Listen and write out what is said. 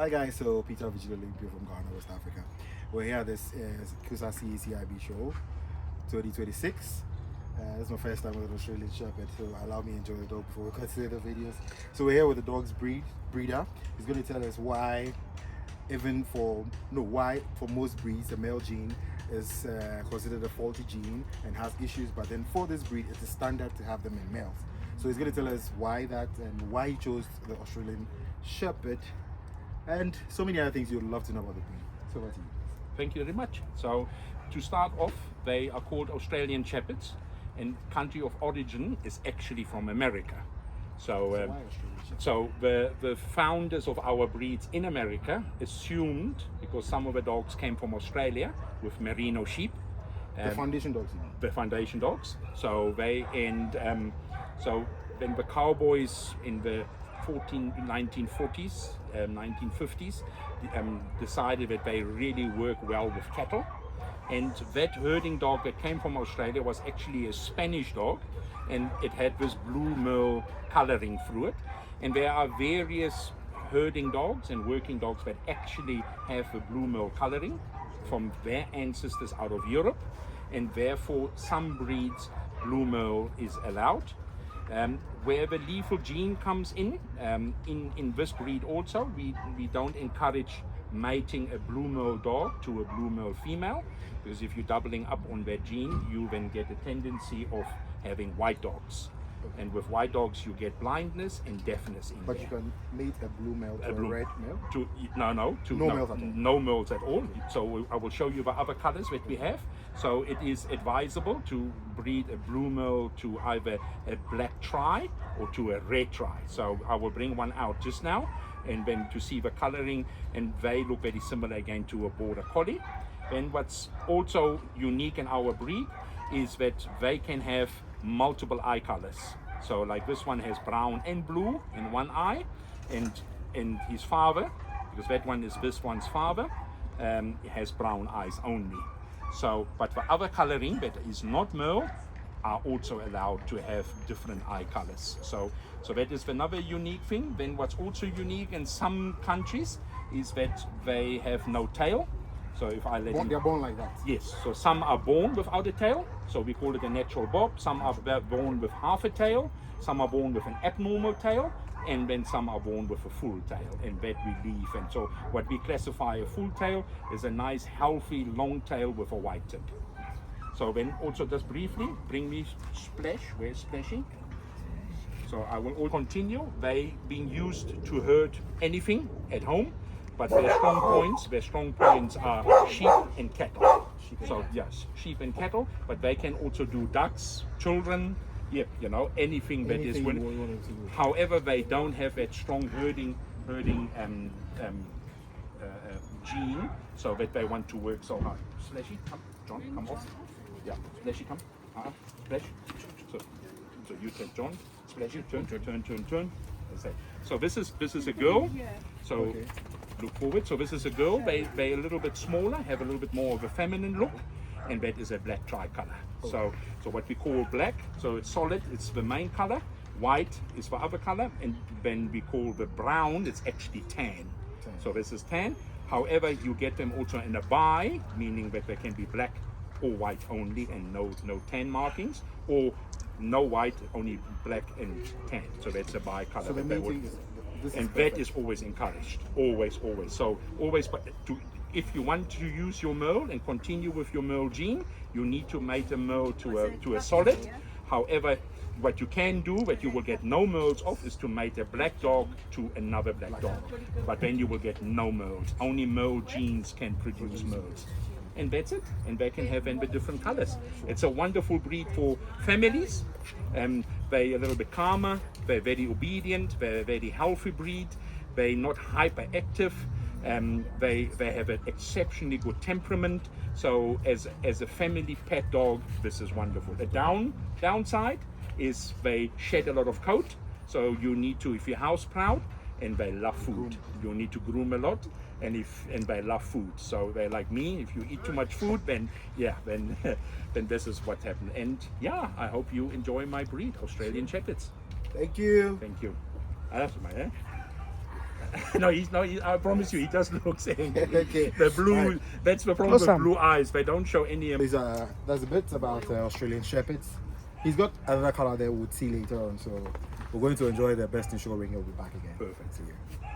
Hi guys, so Peter Vigil Olympia from Ghana, West Africa. We're here. This is Kusasi CIB show 2026. This is my first time with an Australian Shepherd, so allow me to enjoy the dog before we consider the videos. So we're here with the dog's breeder. He's going to tell us why, why for most breeds the male gene is considered a faulty gene and has issues, but then for this breed it's a standard to have them in males. So he's going to tell us why that and why he chose the Australian Shepherd and so many other things you'd love to know about the breed. So what do you? Thank you very much. So to start off, they are called Australian Shepherds, and country of origin is actually from America. So the founders of our breeds in America assumed, because some of the dogs came from Australia with merino sheep, The foundation dogs, you mean? the foundation dogs. So so then the cowboys in the 1940s, 1950s decided that they really work well with cattle, and that herding dog that came from Australia was actually a Spanish dog, and it had this blue merle coloring through it. And there are various herding dogs and working dogs that actually have the blue merle coloring from their ancestors out of Europe, and therefore some breeds blue merle is allowed. Where the lethal gene comes in this breed also, we don't encourage mating a blue merle dog to a blue merle female, because if you're doubling up on that gene, you then get a tendency of having white dogs. And with white dogs you get blindness and deafness in But there. you can mate a blue male to a red male? No males at all. So I will show you the other colors that we have. So it is advisable to breed a blue male to either a black tri or to a red tri. So I will bring one out just now, and then to see the coloring, and they look very similar again to a border collie. Then what's also unique in our breed is that they can have multiple eye colors. So like this one has brown and blue in one eye, and his father, because that one is this one's father, has brown eyes only. So, but the other coloring that is not merle are also allowed to have different eye colors. So that is another unique thing. Then what's also unique in some countries is that they have no tail. So if I let They're born like that? Yes, so some are born without a tail, so we call it a natural bob. Some are born with half a tail, some are born with an abnormal tail, and then some are born with a full tail, and that we leave. And so what we classify a full tail is a nice healthy long tail with a white tip. So then also just briefly, bring me Splash, where's Splashy? So I will all continue. They being used to herd anything at home, but their strong points are sheep and cattle. So yes, sheep and cattle, but they can also do ducks, children, anything that is winning. However, they don't have that strong herding gene, so that they want to work so hard. Splashy, come, John, come off. Yeah, Splashy, come. Splash. So you take John. Splashy, turn. So this is a girl. So. Okay. Look forward. So this is a girl. They're a little bit smaller, have a little bit more of a feminine look, and that is a black tricolor. So what we call black, so it's solid, it's the main color. White is the other color, and then we call the brown, it's actually tan. So this is tan. However, you get them also in a bi, meaning that they can be black or white only, and no tan markings, or no white, only black and tan. So that's a bi color. So the main thing and that is always encouraged, always. So always, but if you want to use your merle and continue with your merle gene, you need to mate a merle to a solid. However, what you can do, that you will get no merles off, is to mate a black dog to another black dog. But then you will get no merles. Only merle genes can produce merles. And that's it. And they can have the different colors. It's a wonderful breed for families. They're a little bit calmer. They're very obedient. They're a very healthy breed. They're not hyperactive. They have an exceptionally good temperament. So as a family pet dog, this is wonderful. The downside is they shed a lot of coat. So you need to, if you're house proud, and they love food, you need to groom a lot, and they love food. So they're like me. If you eat too much food, then this is what happened. And yeah, I hope you enjoy my breed, Australian Shepherds. Thank you. Thank you. That's my No, he's no. I promise you, he does look same. Okay. The blue. Right. That's the problem with Awesome. blue eyes. They don't show any. There's a bit about Australian Shepherds. He's got another color there we'll see later on, so we're going to enjoy the best in show ring. He'll be back again. Perfect. See you.